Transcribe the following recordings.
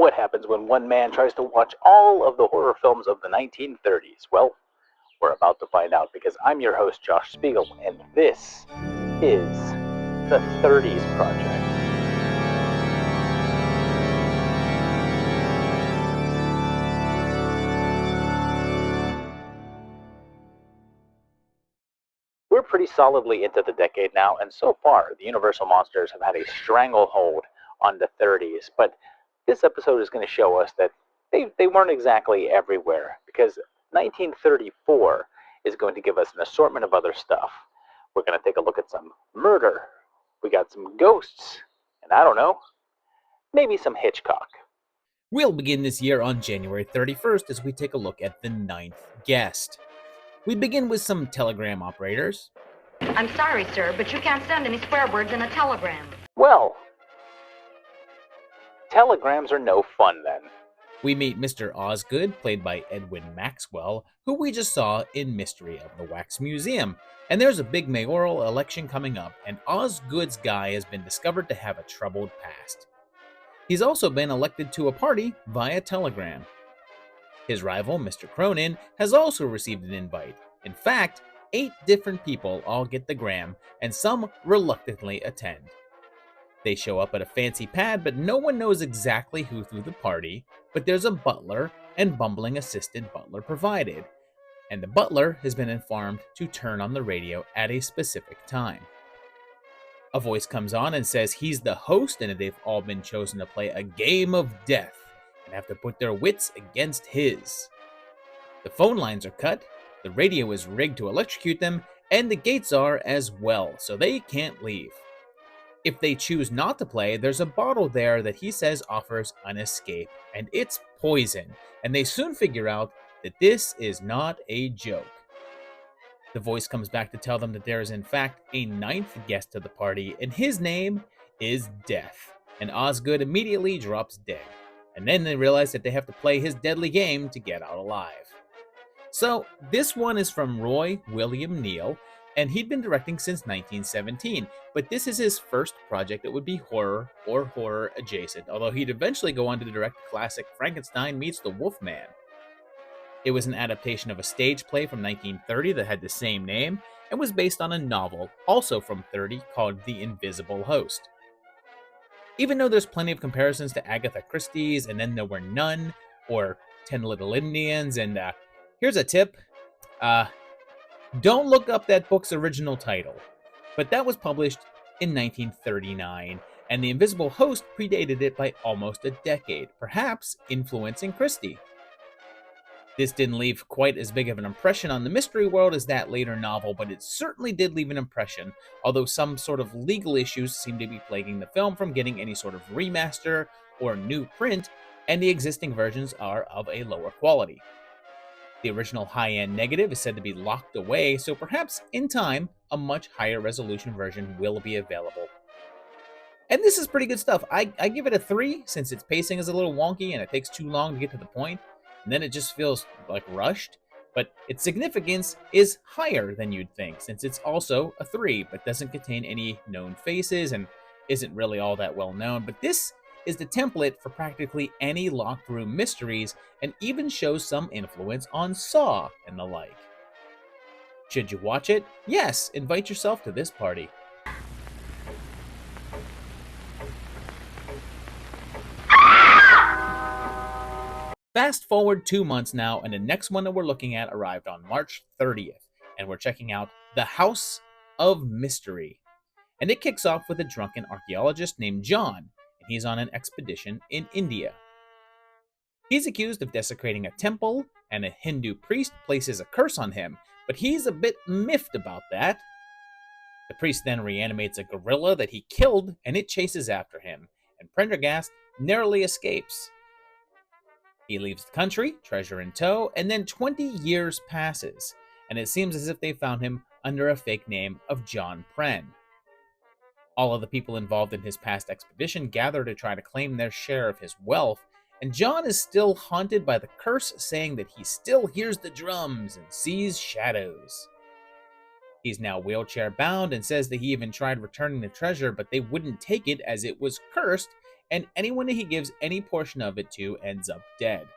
What happens when one man tries to watch all of the horror films of the 1930s? Well, we're about to find out because I'm your host, Josh Spiegel, and this is the 30s Project. We're pretty solidly into the decade now, and so far, the Universal Monsters have had a stranglehold on the 30s, but this episode is going to show us that they weren't exactly everywhere, because 1934 is going to give us an assortment of other stuff. We're going to take a look at some murder, we got some ghosts, and I don't know, maybe some Hitchcock. We'll begin this year on January 31st as we take a look at the ninth guest. We begin with some telegram operators. I'm sorry, sir, but you can't send any swear words in a telegram. Well, telegrams are no fun then. We meet Mr. Osgood, played by Edwin Maxwell, who we just saw in Mystery of the Wax Museum. And there's a big mayoral election coming up, and Osgood's guy has been discovered to have a troubled past. He's also been elected to a party via telegram. His rival, Mr. Cronin, has also received an invite. In fact, 8 different people all get the gram, and some reluctantly attend. They show up at a fancy pad, but no one knows exactly who threw the party, but there's a butler and bumbling assistant butler provided, and the butler has been informed to turn on the radio at a specific time. A voice comes on and says he's the host and that they've all been chosen to play a game of death and have to put their wits against his. The phone lines are cut, the radio is rigged to electrocute them, and the gates are as well, so they can't leave. If they choose not to play, there's a bottle there that he says offers an escape, and it's poison, and they soon figure out that this is not a joke. The voice comes back to tell them that there is in fact a 9th guest to the party, and his name is Death, and Osgood immediately drops dead. And then they realize that they have to play his deadly game to get out alive. So this one is from Roy William Neal, and he'd been directing since 1917, but this is his first project that would be horror or horror adjacent, although he'd eventually go on to direct the classic Frankenstein meets the Wolfman. It was an adaptation of a stage play from 1930 that had the same name and was based on a novel, also from 30, called The Invisible Host. Even though there's plenty of comparisons to Agatha Christie's And Then There Were None, or 10 Little Indians, and here's a tip, don't look up that book's original title, but that was published in 1939, and The Invisible Host predated it by almost a decade, perhaps influencing Christie. This didn't leave quite as big of an impression on the mystery world as that later novel, but it certainly did leave an impression, although some sort of legal issues seem to be plaguing the film from getting any sort of remaster or new print, and the existing versions are of a lower quality. The original high-end negative is said to be locked away, so perhaps in time, a much higher resolution version will be available. And this is pretty good stuff. I give it a 3, since its pacing is a little wonky and it takes too long to get to the point. And then it just feels like rushed, but its significance is higher than you'd think, since it's also a 3, but doesn't contain any known faces and isn't really all that well known. But this is the template for practically any locked room mysteries, and even shows some influence on Saw and the like. Should you watch it? Yes, invite yourself to this party. Fast forward 2 months now, and the next one that we're looking at arrived on March 30th, and we're checking out The House of Mystery. And it kicks off with a drunken archaeologist named John, and he's on an expedition in India. He's accused of desecrating a temple, and a Hindu priest places a curse on him, but he's a bit miffed about that. The priest then reanimates a gorilla that he killed, and it chases after him, and Prendergast narrowly escapes. He leaves the country, treasure in tow, and then 20 years passes, and it seems as if they found him under a fake name of John Pren. All of the people involved in his past expedition gather to try to claim their share of his wealth, and John is still haunted by the curse, saying that he still hears the drums and sees shadows. He's now wheelchair bound and says that he even tried returning the treasure, but they wouldn't take it as it was cursed, and anyone he gives any portion of it to ends up dead.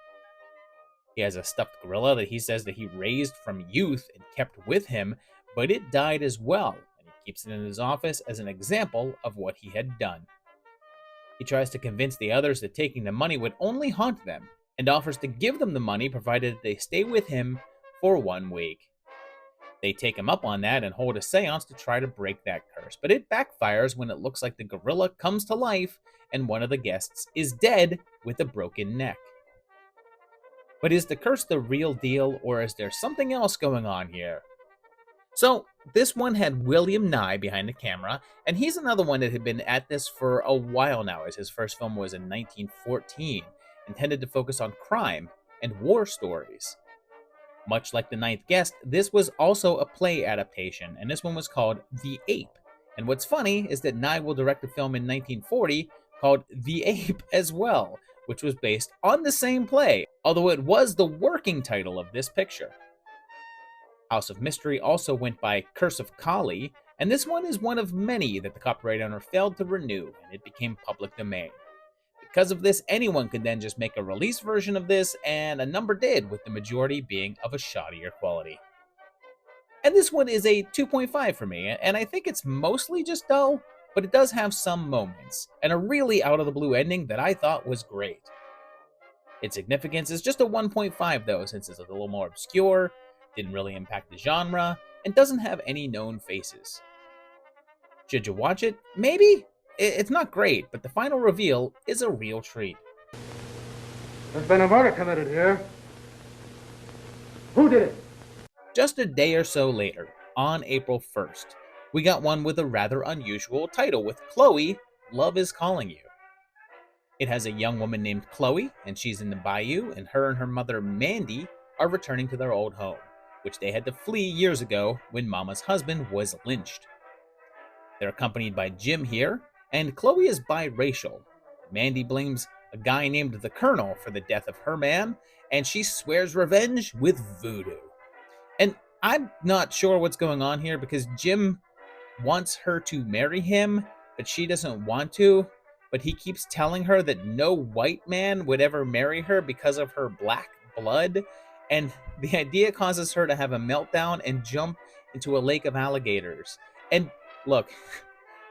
He has a stuffed gorilla that he says that he raised from youth and kept with him, but it died as well, and he keeps it in his office as an example of what he had done. He tries to convince the others that taking the money would only haunt them, and offers to give them the money provided they stay with him for 1 week. They take him up on that and hold a seance to try to break that curse, but it backfires when it looks like the gorilla comes to life and one of the guests is dead with a broken neck. But is the curse the real deal, or is there something else going on here? So, this one had William Nye behind the camera, and he's another one that had been at this for a while now, as his first film was in 1914, intended to focus on crime and war stories. Much like The Ninth Guest, this was also a play adaptation, and this one was called The Ape. And what's funny is that Nye will direct a film in 1940 called The Ape as well, which was based on the same play, although it was the working title of this picture. House of Mystery also went by Curse of Kali, and this one is one of many that the copyright owner failed to renew, and it became public domain. Because of this, anyone could then just make a release version of this, and a number did, with the majority being of a shoddier quality. And this one is a 2.5 for me, and I think it's mostly just dull, but it does have some moments, and a really out-of-the-blue ending that I thought was great. Its significance is just a 1.5 though, since it's a little more obscure, didn't really impact the genre, and doesn't have any known faces. Should you watch it? Maybe? It's not great, but the final reveal is a real treat. There's been a murder committed here. Who did it? Just a day or so later, on April 1st, we got one with a rather unusual title with Chloe, Love is Calling You. It has a young woman named Chloe, and she's in the bayou, and her mother Mandy are returning to their old home, which they had to flee years ago when Mama's husband was lynched. They're accompanied by Jim here, and Chloe is biracial. Mandy blames a guy named the Colonel for the death of her man, and she swears revenge with voodoo. And I'm not sure what's going on here because Jim wants her to marry him, but she doesn't want to. But he keeps telling her that no white man would ever marry her because of her black blood. And the idea causes her to have a meltdown and jump into a lake of alligators. And look,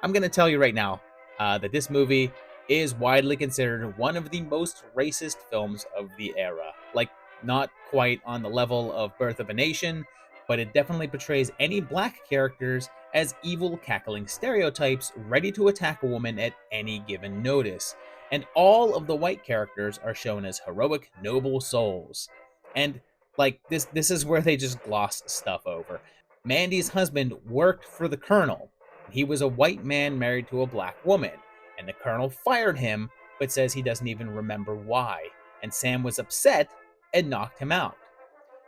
I'm going to tell you right now that this movie is widely considered one of the most racist films of the era. Like, not quite on the level of Birth of a Nation, but it definitely portrays any black characters as evil, cackling stereotypes ready to attack a woman at any given notice. And all of the white characters are shown as heroic, noble souls. And like this is where they just gloss stuff over. Mandy's husband worked for the Colonel. He was a white man married to a black woman, and the Colonel fired him, but says he doesn't even remember why. And Sam was upset and knocked him out.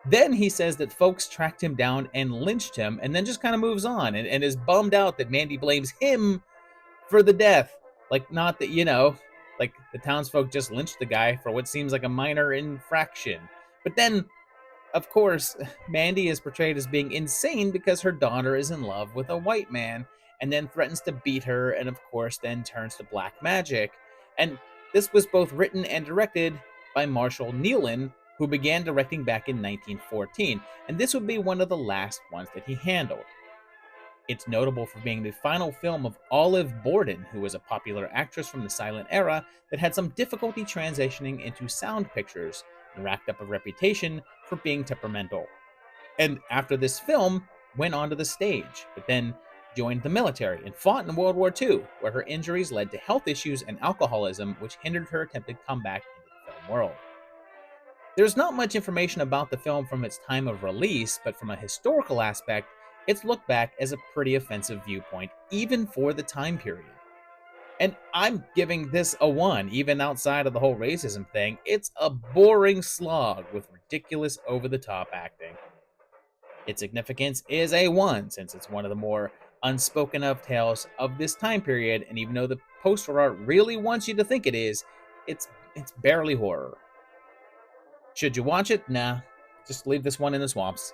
Then he says that folks tracked him down and lynched him, and then just kind of moves on and is bummed out that Mandy blames him for the death. Like, not that, like the townsfolk just lynched the guy for what seems like a minor infraction. But then, of course, Mandy is portrayed as being insane because her daughter is in love with a white man and then threatens to beat her and, of course, then turns to black magic. And this was both written and directed by Marshall Nealon, who began directing back in 1914, and this would be one of the last ones that he handled. It's notable for being the final film of Olive Borden, who was a popular actress from the silent era that had some difficulty transitioning into sound pictures and racked up a reputation for being temperamental. And after this film, went onto the stage, but then joined the military and fought in World War II, where her injuries led to health issues and alcoholism, which hindered her attempted comeback into the film world. There's not much information about the film from its time of release, but from a historical aspect, it's looked back as a pretty offensive viewpoint, even for the time period. And I'm giving this a 1, even outside of the whole racism thing. It's a boring slog with ridiculous over-the-top acting. Its significance is a 1, since it's one of the more unspoken of tales of this time period, and even though the poster art really wants you to think it is, it's barely horror. Should you watch it? Nah, just leave this one in the swamps.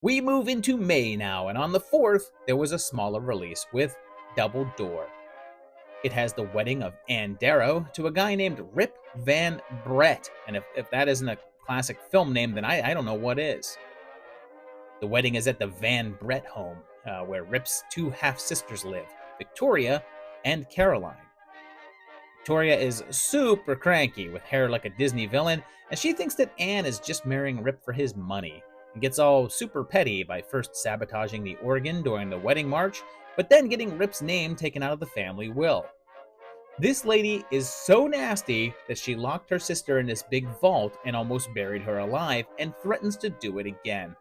We move into May now, and on the 4th, there was a smaller release with Double Door. It has the wedding of Ann Darrow to a guy named Rip Van Brett, and if that isn't a classic film name, then I don't know what is. The wedding is at the Van Brett home, where Rip's two half-sisters live, Victoria and Caroline. Victoria is super cranky with hair like a Disney villain, and she thinks that Anne is just marrying Rip for his money, and gets all super petty by first sabotaging the organ during the wedding march, but then getting Rip's name taken out of the family will. This lady is so nasty that she locked her sister in this big vault and almost buried her alive, and threatens to do it again.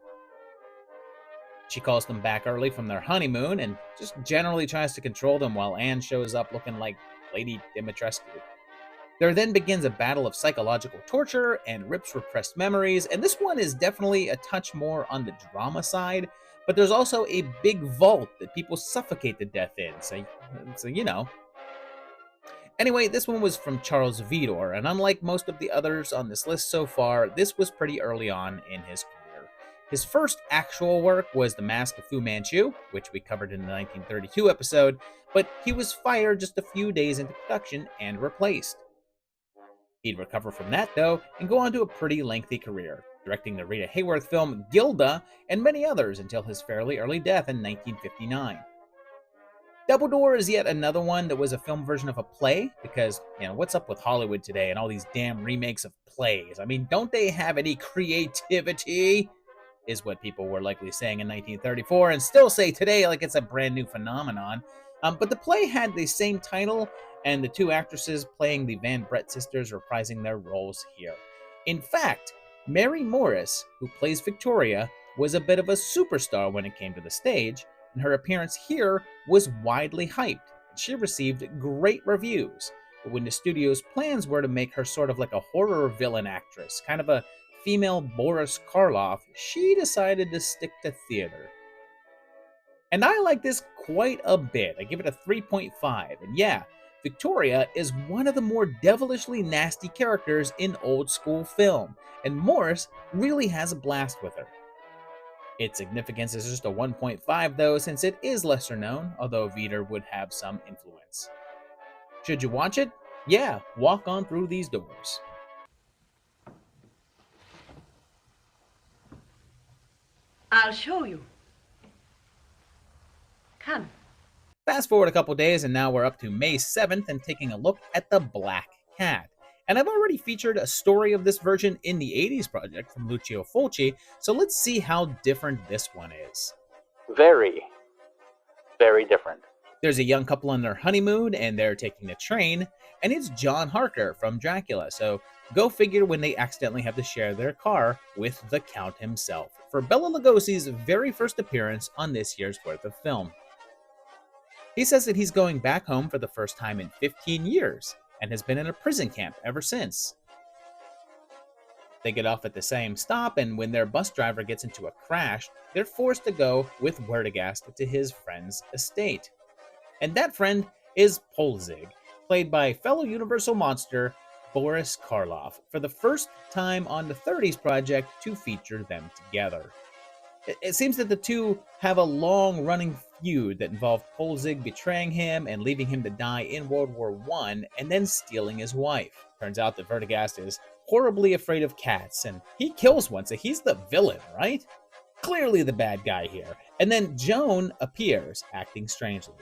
She calls them back early from their honeymoon and just generally tries to control them while Anne shows up looking like Lady Dimitrescu. There then begins a battle of psychological torture and Rip's repressed memories, and this one is definitely a touch more on the drama side, but there's also a big vault that people suffocate to death in, so you know. Anyway, this one was from Charles Vidor, and unlike most of the others on this list so far, this was pretty early on in his career. His first actual work was The Mask of Fu Manchu, which we covered in the 1932 episode, but he was fired just a few days into production and replaced. He'd recover from that, though, and go on to a pretty lengthy career, directing the Rita Hayworth film Gilda and many others until his fairly early death in 1959. Double Door is yet another one that was a film version of a play, because, what's up with Hollywood today and all these damn remakes of plays? I mean, don't they have any creativity? Is what people were likely saying in 1934, and still say today like it's a brand new phenomenon. But the play had the same title, and the two actresses playing the Van Brett sisters reprising their roles here. In fact, Mary Morris, who plays Victoria, was a bit of a superstar when it came to the stage, and her appearance here was widely hyped, and she received great reviews. But when the studio's plans were to make her sort of like a horror villain actress, kind of a female Boris Karloff, she decided to stick to theater. And I like this quite a bit. I give it a 3.5. And yeah, Victoria is one of the more devilishly nasty characters in old school film, and Morris really has a blast with her. Its significance is just a 1.5 though, since it is lesser known, although Vidor would have some influence. Should you watch it? Yeah, walk on through these doors. I'll show you. Come. Fast forward a couple days, and now we're up to May 7th and taking a look at The Black Cat. And I've already featured a story of this version in the 80s project from Lucio Fulci, so let's see how different this one is. Very, very different. There's a young couple on their honeymoon, and they're taking the train, and it's John Harker from Dracula, so go figure when they accidentally have to share their car with the Count himself, for Bela Lugosi's very first appearance on this year's worth of film. He says that he's going back home for the first time in 15 years, and has been in a prison camp ever since. They get off at the same stop, and when their bus driver gets into a crash, they're forced to go with Werdegast to his friend's estate. And that friend is Polzig, played by fellow Universal monster Boris Karloff, for the first time on the 30s project to feature them together. It seems that the two have a long-running feud that involved Polzig betraying him and leaving him to die in World War I, and then stealing his wife. Turns out that Werdegast is horribly afraid of cats, and he kills one, so he's the villain, right? Clearly the bad guy here. And then Joan appears, acting strangely.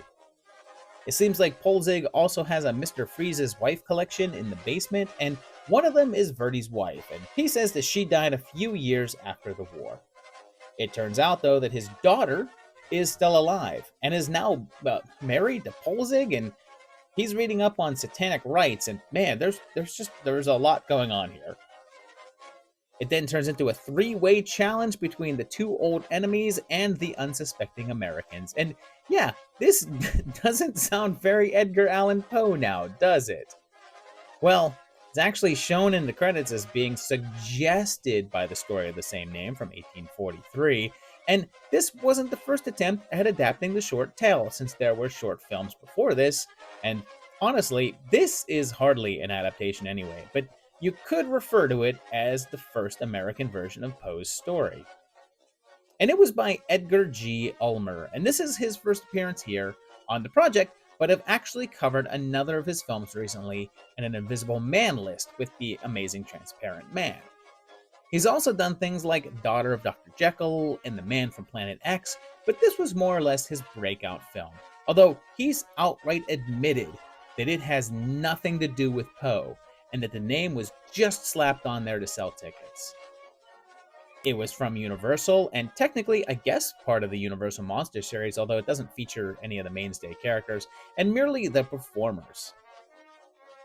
It seems like Polzig also has a Mr. Freeze's wife collection in the basement, and one of them is Verdi's wife, and he says that she died a few years after the war. It turns out, though, that his daughter is still alive and is now married to Polzig, and he's reading up on satanic rites, and man, there's a lot going on here. It then turns into a three-way challenge between the two old enemies and the unsuspecting Americans. And yeah, this doesn't sound very Edgar Allan Poe now, does it? Well, it's actually shown in the credits as being suggested by the story of the same name from 1843, and this wasn't the first attempt at adapting the short tale, since there were short films before this, and honestly, this is hardly an adaptation anyway, but you could refer to it as the first American version of Poe's story. and it was by Edgar G. Ulmer, and this is his first appearance here on the project, but I've actually covered another of his films recently in an Invisible Man list with The Amazing Transparent Man. He's also done things like Daughter of Dr. Jekyll and The Man from Planet X, but this was more or less his breakout film, although he's outright admitted that it has nothing to do with Poe, and that the name was just slapped on there to sell tickets. It was from Universal, and technically, I guess, part of the Universal Monster series, although it doesn't feature any of the mainstay characters, and merely the performers.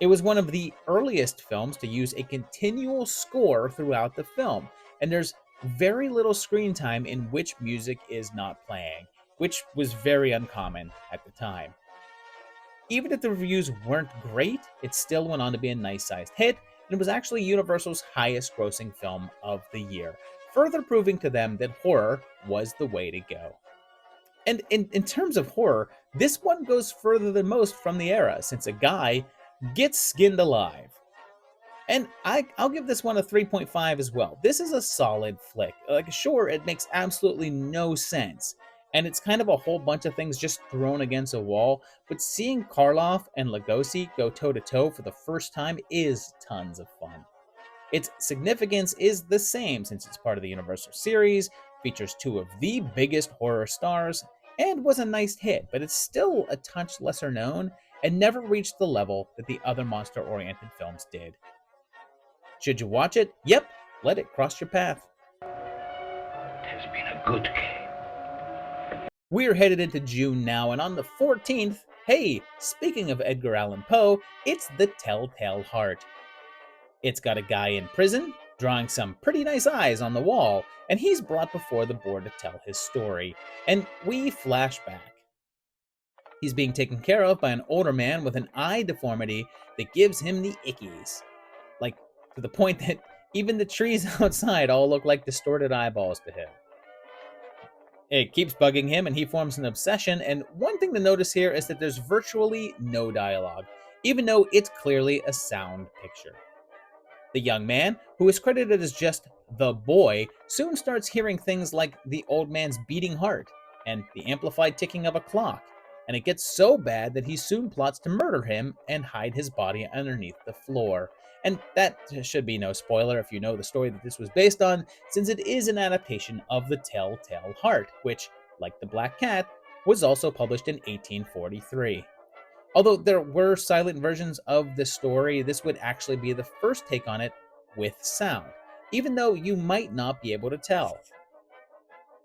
It was one of the earliest films to use a continual score throughout the film, and there's very little screen time in which music is not playing, which was very uncommon at the time. Even if the reviews weren't great, it still went on to be a nice-sized hit, and it was actually Universal's highest-grossing film of the year, further proving to them that horror was the way to go. And in terms of horror, this one goes further than most from the era, since a guy gets skinned alive. And I'll give this one a 3.5 as well. This is a solid flick. Like, sure, it makes absolutely no sense, and it's kind of a whole bunch of things just thrown against a wall, but seeing Karloff and Lugosi go toe-to-toe for the first time is tons of fun. Its significance is the same since it's part of the Universal series, features two of the biggest horror stars, and was a nice hit, but it's still a touch lesser known and never reached the level that the other monster-oriented films did. Should you watch it? Yep, let it cross your path. It has been a good game. We're headed into June now, and on the 14th, hey, speaking of Edgar Allan Poe, it's The Telltale Heart. It's got a guy in prison, drawing some pretty nice eyes on the wall, and he's brought before the board to tell his story. And we flash back. He's being taken care of by an older man with an eye deformity that gives him the ickies. Like, to the point that even the trees outside all look like distorted eyeballs to him. It keeps bugging him, and he forms an obsession, and one thing to notice here is that there's virtually no dialogue, even though it's clearly a sound picture. The young man, who is credited as just the boy, soon starts hearing things like the old man's beating heart and the amplified ticking of a clock, and it gets so bad that he soon plots to murder him and hide his body underneath the floor. And that should be no spoiler if you know the story that this was based on, since it is an adaptation of The Telltale Heart, which, like The Black Cat, was also published in 1843. Although there were silent versions of the story, this would actually be the first take on it with sound, even though you might not be able to tell.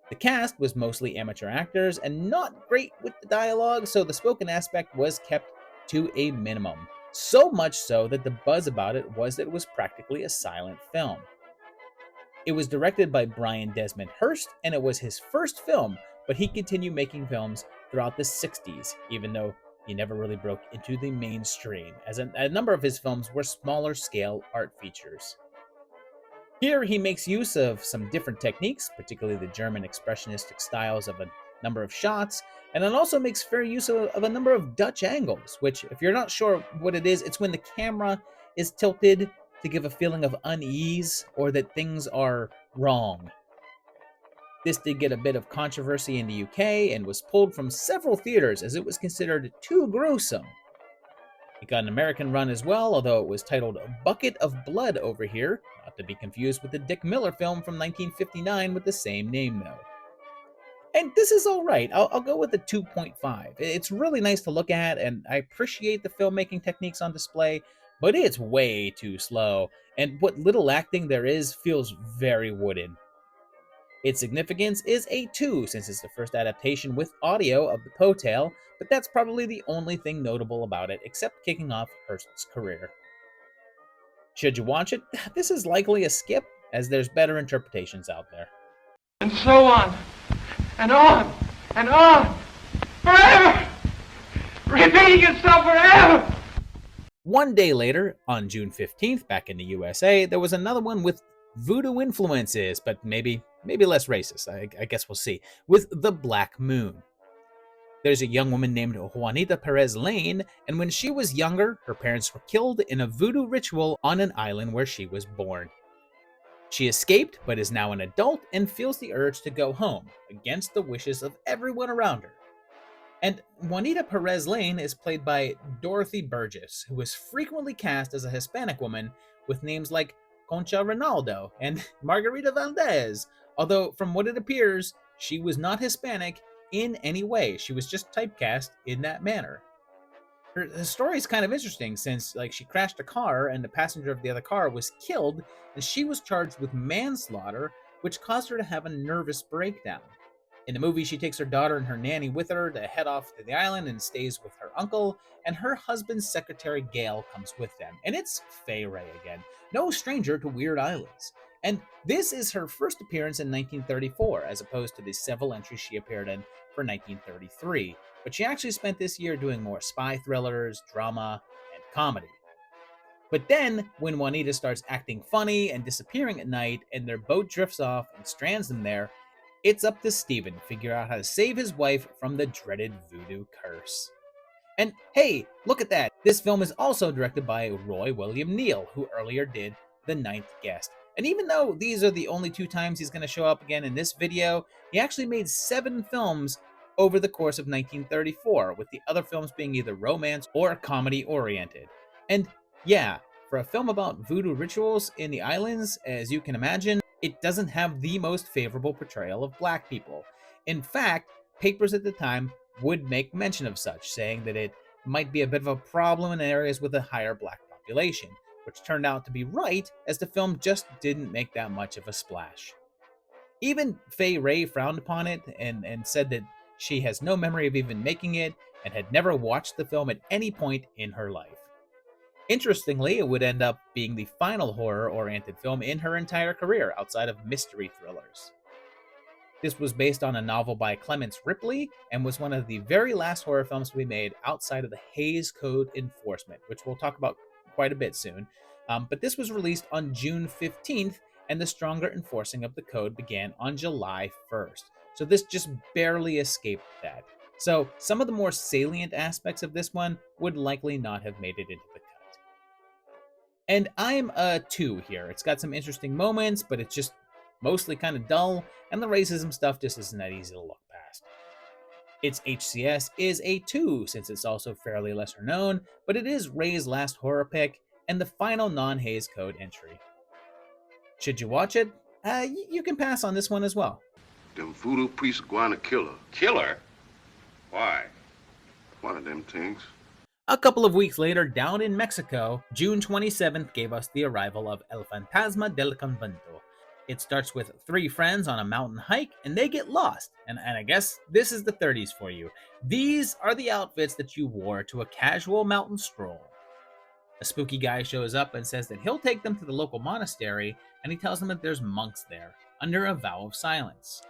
The cast was mostly amateur actors and not great with the dialogue, so the spoken aspect was kept to a minimum. So much so that the buzz about it was that it was practically a silent film. It was directed by Brian Desmond Hurst, and it was his first film, but he continued making films throughout the 60s, even though he never really broke into the mainstream, as a number of his films were smaller scale art features. Here he makes use of some different techniques, particularly the German expressionistic styles of a number of shots, and it also makes fair use of a number of Dutch angles, which, if you're not sure what it is, it's when the camera is tilted to give a feeling of unease or that things are wrong. This did get a bit of controversy in the UK and was pulled from several theaters as it was considered too gruesome. It got an American run as well, although it was titled Bucket of Blood over here, not to be confused with the Dick Miller film from 1959 with the same name though. And this is alright, I'll go with a 2.5. It's really nice to look at, and I appreciate the filmmaking techniques on display, but it's way too slow, and what little acting there is feels very wooden. Its significance is a 2, since it's the first adaptation with audio of the Poe tale, but that's probably the only thing notable about it, except kicking off Hurst's career. Should you watch it? This is likely a skip, as there's better interpretations out there. And so on, and on, and on, forever! Repeating itself forever! One day later, on June 15th, back in the USA, there was another one with voodoo influences, but maybe less racist, I guess we'll see, with The Black Moon. There's a young woman named Juanita Perez Lane, and when she was younger, her parents were killed in a voodoo ritual on an island where she was born. She escaped, but is now an adult and feels the urge to go home, against the wishes of everyone around her. And Juanita Perez Lane is played by Dorothy Burgess, who is frequently cast as a Hispanic woman with names like Concha Ronaldo and Margarita Valdez, although from what it appears, she was not Hispanic in any way. She was just typecast in that manner. Her story is kind of interesting since she crashed a car and the passenger of the other car was killed and she was charged with manslaughter, which caused her to have a nervous breakdown. In the movie, she takes her daughter and her nanny with her to head off to the island and stays with her uncle, and her husband's secretary Gail comes with them. And it's Fay Ray again, no stranger to weird islands. And this is her first appearance in 1934, as opposed to the several entries she appeared in for 1933. But she actually spent this year doing more spy thrillers, drama, and comedy. But then, when Juanita starts acting funny and disappearing at night, and their boat drifts off and strands them there, it's up to Steven to figure out how to save his wife from the dreaded voodoo curse. And hey, look at that! This film is also directed by Roy William Neal, who earlier did The Ninth Guest. And even though these are the only 2 times he's going to show up again in this video, he actually made 7 films over the course of 1934, with the other films being either romance or comedy oriented. And yeah, for a film about voodoo rituals in the islands, as you can imagine, it doesn't have the most favorable portrayal of black people. In fact, papers at the time would make mention of such, saying that it might be a bit of a problem in areas with a higher black population, which turned out to be right, as the film just didn't make that much of a splash. Even Fay Ray frowned upon it and said that she has no memory of even making it and had never watched the film at any point in her life. Interestingly, it would end up being the final horror-oriented film in her entire career outside of mystery thrillers. This was based on a novel by Clemence Ripley and was one of the very last horror films to be made outside of the Hays Code enforcement, which we'll talk about quite a bit soon. But this was released on June 15th, and the stronger enforcing of the code began on July 1st. So this just barely escaped that. So some of the more salient aspects of this one would likely not have made it into the cut. And I'm a 2 here. It's got some interesting moments, but it's just mostly kind of dull, and the racism stuff just isn't that easy to look past. Its HCS is a 2, since it's also fairly lesser known, but it is Ray's last horror pick, and the final non-Hays Code entry. Should you watch it? You can pass on this one as well. Them voodoo priests going to kill her. Kill her? Why? One of them things. A couple of weeks later, down in Mexico, June 27th gave us the arrival of El Fantasma del Convento. It starts with 3 friends on a mountain hike, and they get lost. And I guess this is the 30s for you. These are the outfits that you wore to a casual mountain stroll. A spooky guy shows up and says that he'll take them to the local monastery, and he tells them that there's monks there, under a vow of silence.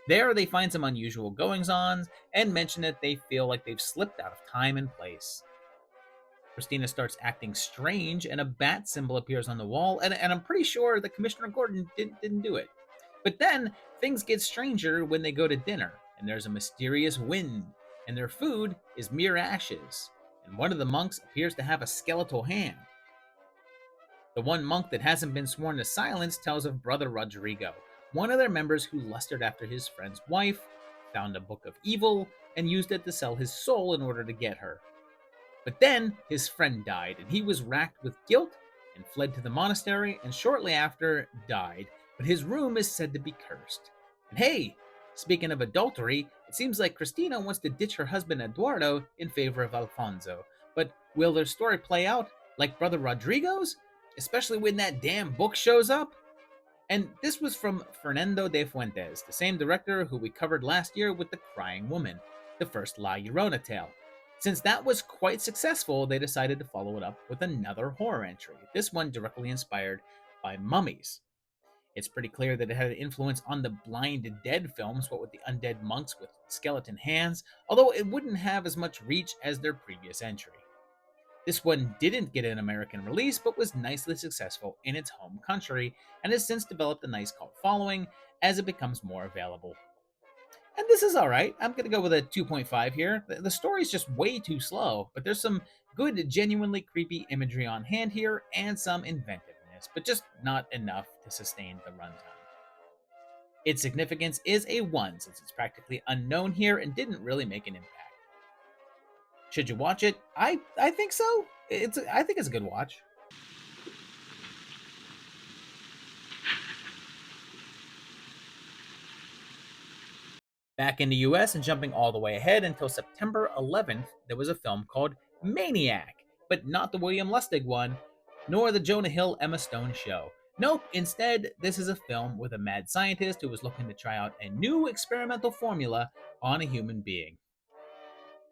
There, they find some unusual goings-on, and mention that they feel like they've slipped out of time and place. Christina starts acting strange, and a bat symbol appears on the wall, and I'm pretty sure that Commissioner Gordon didn't do it. But then, things get stranger when they go to dinner, and there's a mysterious wind, and their food is mere ashes, and one of the monks appears to have a skeletal hand. The one monk that hasn't been sworn to silence tells of Brother Rodrigo, one of their members who lusted after his friend's wife, found a book of evil, and used it to sell his soul in order to get her. But then, his friend died, and he was racked with guilt and fled to the monastery, and shortly after, died. But his room is said to be cursed. And hey, speaking of adultery, it seems like Cristina wants to ditch her husband Eduardo in favor of Alfonso. But will their story play out like Brother Rodrigo's? Especially when that damn book shows up? And this was from Fernando de Fuentes, the same director who we covered last year with The Crying Woman, the first La Llorona tale. Since that was quite successful, they decided to follow it up with another horror entry, this one directly inspired by mummies. It's pretty clear that it had an influence on the Blind Dead films, what with the undead monks with skeleton hands, although it wouldn't have as much reach as their previous entry. This one didn't get an American release, but was nicely successful in its home country, and has since developed a nice cult following as it becomes more available. And this is alright, I'm going to go with a 2.5 here. The story's just way too slow, but there's some good, genuinely creepy imagery on hand here, and some inventiveness. funniness, but just not enough to sustain the runtime. Its significance is a 1 since it's practically unknown here and didn't really make an impact. Should you watch it? I think so. I think it's a good watch. Back in the US and jumping all the way ahead until September 11th, there was a film called Maniac, but not the William Lustig one, nor the Jonah Hill Emma Stone show. Nope, instead, this is a film with a mad scientist who was looking to try out a new experimental formula on a human being.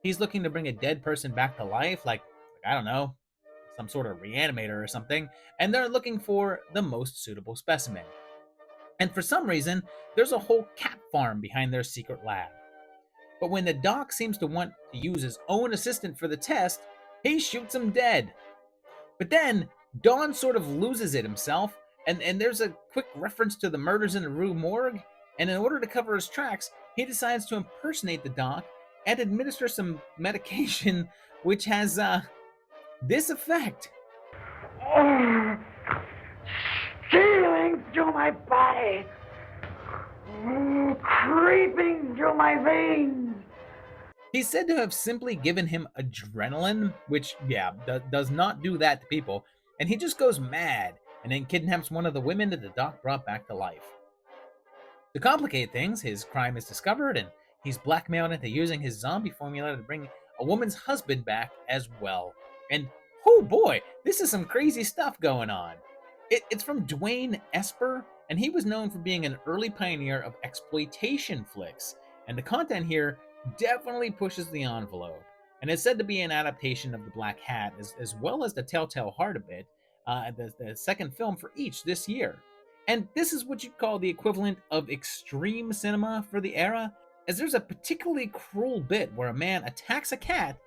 He's looking to bring a dead person back to life, like I don't know, some sort of reanimator or something, and they're looking for the most suitable specimen. And for some reason, there's a whole cat farm behind their secret lab. But when the doc seems to want to use his own assistant for the test, he shoots him dead. But then, Don sort of loses it himself, and there's a quick reference to the murders in the Rue Morgue, and in order to cover his tracks, he decides to impersonate the doc and administer some medication which has this effect. Stealing through my body, creeping through my veins. He's said to have simply given him adrenaline, which, does not do that to people, and he just goes mad and then kidnaps one of the women that the doc brought back to life. To complicate things, his crime is discovered and he's blackmailed into using his zombie formula to bring a woman's husband back as well. And oh boy, this is some crazy stuff going on. It's from Dwayne Esper, and he was known for being an early pioneer of exploitation flicks. And the content here definitely pushes the envelope. And it's said to be an adaptation of The Black Hat, as well as The Telltale Heart a bit, the second film for each this year. And this is what you'd call the equivalent of extreme cinema for the era, as there's a particularly cruel bit where a man attacks a cat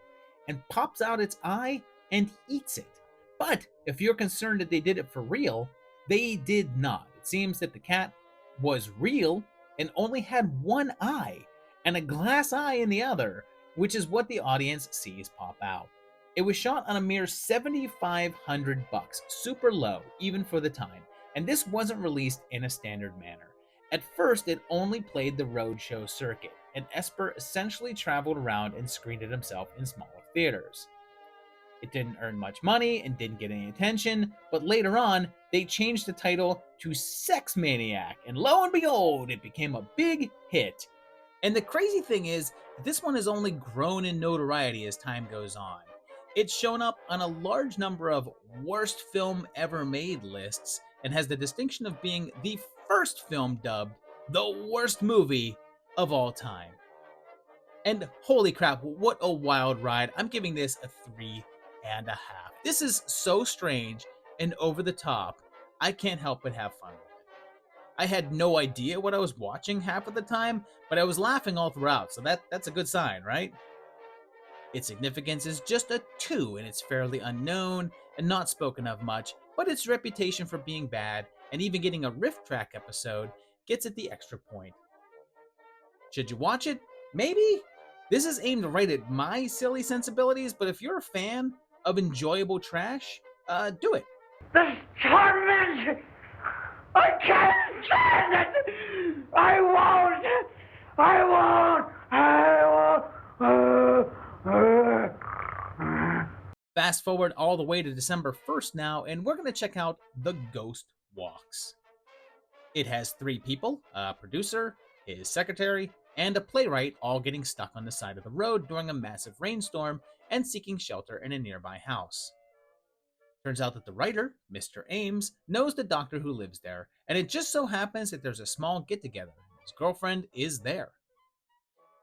and pops out its eye and eats it. But if you're concerned that they did it for real, they did not. It seems that the cat was real and only had one eye and a glass eye in the other, which is what the audience sees pop out. It was shot on a mere $7,500, super low even for the time, and this wasn't released in a standard manner. At first, it only played the roadshow circuit, and Esper essentially traveled around and screened it himself in smaller theaters. It didn't earn much money and didn't get any attention, but later on, they changed the title to Sex Maniac, and lo and behold, it became a big hit. And the crazy thing is, this one has only grown in notoriety as time goes on. It's shown up on a large number of worst film ever made lists, and has the distinction of being the first film dubbed the worst movie of all time. And holy crap, what a wild ride. I'm giving this a 3.5. This is so strange and over the top, I can't help but have fun with it. I had no idea what I was watching half of the time, but I was laughing all throughout, so that's a good sign, right? Its significance is just a 2, and it's fairly unknown and not spoken of much, but its reputation for being bad and even getting a riff track episode gets it the extra point. Should you watch it? Maybe? This is aimed right at my silly sensibilities, but if you're a fan of enjoyable trash, do it. This torment! I can't stand it! I won't! Fast forward all the way to December 1st now, and we're going to check out The Ghost Walks. It has 3 people, a producer, his secretary, and a playwright all getting stuck on the side of the road during a massive rainstorm and seeking shelter in a nearby house. Turns out that the writer, Mr. Ames, knows the doctor who lives there, and it just so happens that there's a small get-together. His girlfriend is there.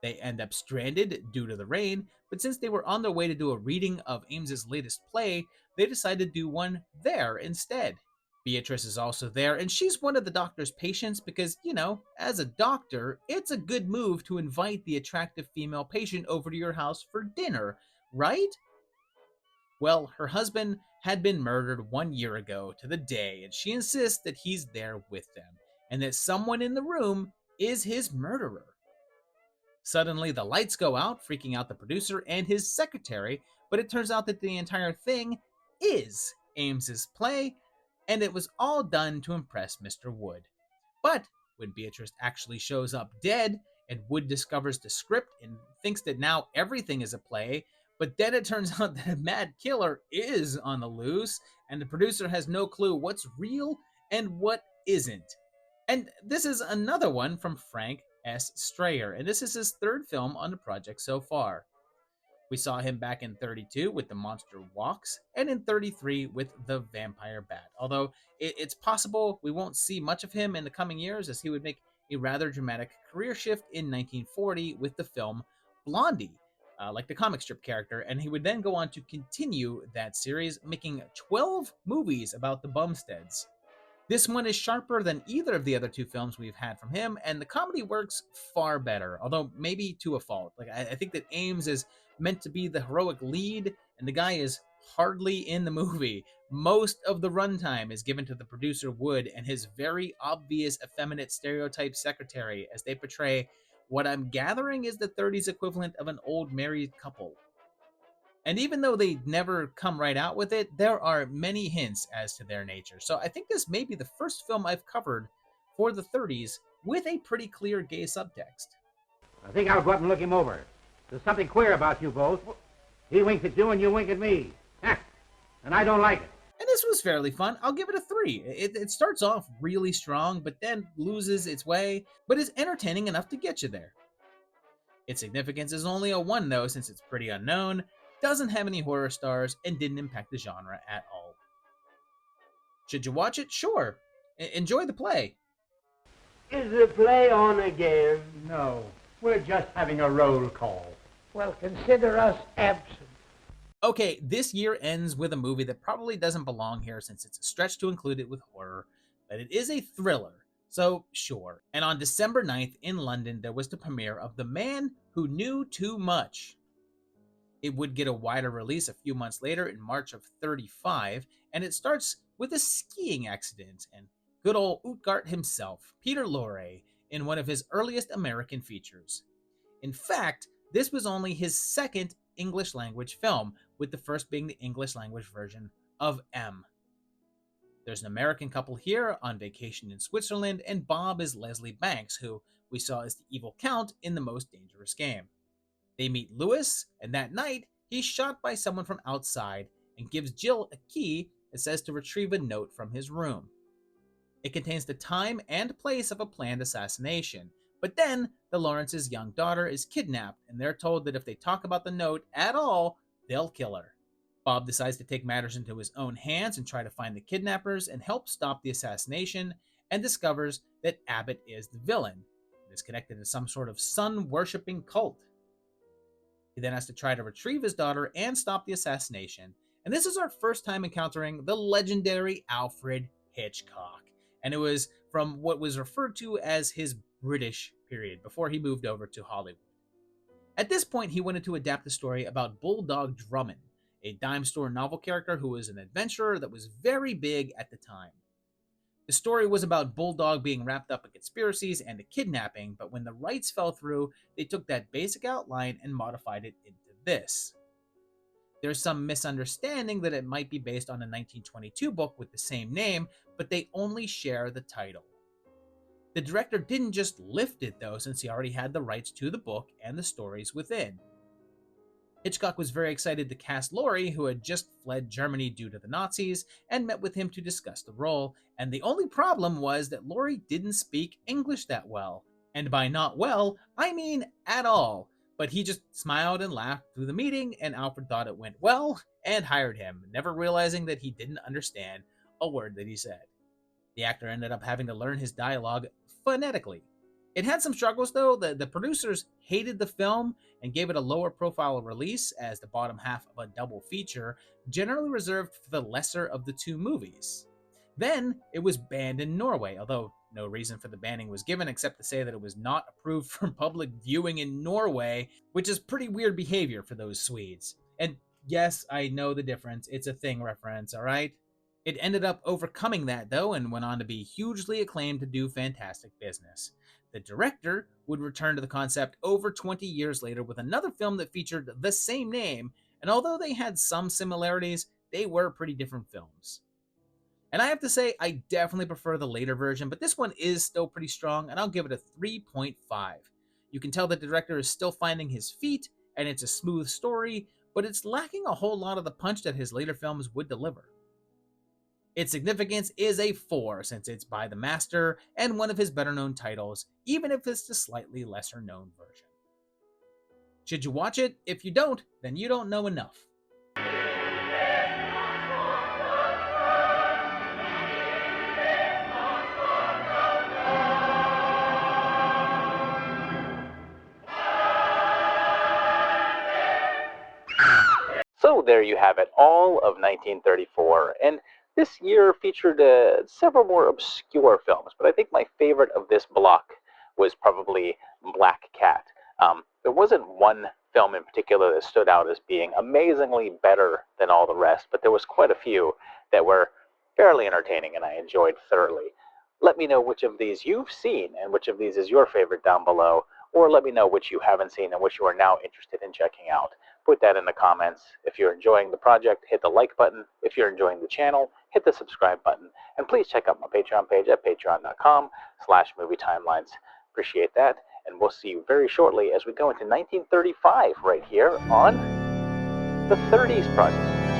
They end up stranded due to the rain, but since they were on their way to do a reading of Ames's latest play, they decided to do one there instead. Beatrice is also there, and she's one of the doctor's patients because, as a doctor, it's a good move to invite the attractive female patient over to your house for dinner, right? Well, her husband had been murdered 1 year ago to the day, and she insists that he's there with them, and that someone in the room is his murderer. Suddenly, the lights go out, freaking out the producer and his secretary, but it turns out that the entire thing is Ames's play, and it was all done to impress Mr. Wood. But when Beatrice actually shows up dead, and Wood discovers the script and thinks that now everything is a play, but then it turns out that a mad killer is on the loose, and the producer has no clue what's real and what isn't. And this is another one from Frank S. Strayer, and this is his third film on the project so far. We saw him back in 32 with The Monster Walks, and in 33 with The Vampire Bat. Although it's possible we won't see much of him in the coming years, as he would make a rather dramatic career shift in 1940 with the film Blondie, like the comic strip character, and he would then go on to continue that series, making 12 movies about the Bumsteads. This one is sharper than either of the other two films we've had from him, and the comedy works far better, although maybe to a fault. Like I think that Ames is meant to be the heroic lead, and the guy is hardly in the movie. Most of the runtime is given to the producer Wood and his very obvious effeminate stereotype secretary, as they portray what I'm gathering is the 30s equivalent of an old married couple. And even though they never come right out with it, there are many hints as to their nature. So I think this may be the first film I've covered for the 30s with a pretty clear gay subtext. I think I'll go up and look him over. There's something queer about you both. He winks at you and you wink at me. And I don't like it. And this was fairly fun. I'll give it a 3. It starts off really strong, but then loses its way, but is entertaining enough to get you there. Its significance is only a 1, though, since it's pretty unknown, doesn't have any horror stars, and didn't impact the genre at all. Should you watch it? Sure. Enjoy the play. Is the play on again? No. We're just having a roll call. Well, consider us absent. Okay, this year ends with a movie that probably doesn't belong here since it's a stretch to include it with horror, but it is a thriller, so sure. And on December 9th in London, there was the premiere of The Man Who Knew Too Much. It would get a wider release a few months later in March of 35, and it starts with a skiing accident and good old Utgard himself, Peter Lorre, in one of his earliest American features. In fact, this was only his second English language film, with the first being the English language version of M. There's an American couple here on vacation in Switzerland, and Bob is Leslie Banks, who we saw as the evil count in The Most Dangerous Game. They meet Lewis, and that night, he's shot by someone from outside and gives Jill a key that says to retrieve a note from his room. It contains the time and place of a planned assassination, but then the Lawrence's young daughter is kidnapped, and they're told that if they talk about the note at all, they'll kill her. Bob decides to take matters into his own hands and try to find the kidnappers and help stop the assassination, and discovers that Abbott is the villain and is connected to some sort of sun-worshipping cult. He then has to try to retrieve his daughter and stop the assassination, and this is our first time encountering the legendary Alfred Hitchcock, and it was from what was referred to as his British period before he moved over to Hollywood. At this point, he wanted to adapt the story about Bulldog Drummond, a dime store novel character who was an adventurer that was very big at the time. The story was about Bulldog being wrapped up in conspiracies and a kidnapping, but when the rights fell through, they took that basic outline and modified it into this. There's some misunderstanding that it might be based on a 1922 book with the same name, but they only share the title. The director didn't just lift it, though, since he already had the rights to the book and the stories within. Hitchcock was very excited to cast Laurie, who had just fled Germany due to the Nazis, and met with him to discuss the role, and the only problem was that Laurie didn't speak English that well. And by not well, I mean at all. But he just smiled and laughed through the meeting, and Alfred thought it went well, and hired him, never realizing that he didn't understand a word that he said. The actor ended up having to learn his dialogue phonetically. It had some struggles, though. The producers hated the film and gave it a lower profile release as the bottom half of a double feature, generally reserved for the lesser of the two movies. Then it was banned in Norway, although no reason for the banning was given except to say that it was not approved for public viewing in Norway, which is pretty weird behavior for those Swedes. And yes, I know the difference. It's a Thing reference, alright? It ended up overcoming that, though, and went on to be hugely acclaimed to do fantastic business. The director would return to the concept over 20 years later with another film that featured the same name, and although they had some similarities, they were pretty different films. And I have to say, I definitely prefer the later version, but this one is still pretty strong, and I'll give it a 3.5. You can tell the director is still finding his feet, and it's a smooth story, but it's lacking a whole lot of the punch that his later films would deliver. Its significance is a 4 since it's by the master and one of his better known titles, even if it's the slightly lesser known version. Should you watch it? If you don't, then you don't know enough. So there you have it, all of 1934. And this year featured several more obscure films, but I think my favorite of this block was probably Black Cat. There wasn't one film in particular that stood out as being amazingly better than all the rest, but there was quite a few that were fairly entertaining and I enjoyed thoroughly. Let me know which of these you've seen and which of these is your favorite down below, or let me know which you haven't seen and which you are now interested in checking out. Put that in the comments. If you're enjoying the project, hit the like button. If you're enjoying the channel, hit the subscribe button. And please check out my Patreon page at patreon.com/movietimelines. Appreciate that. And we'll see you very shortly as we go into 1935 right here on the 30s Project.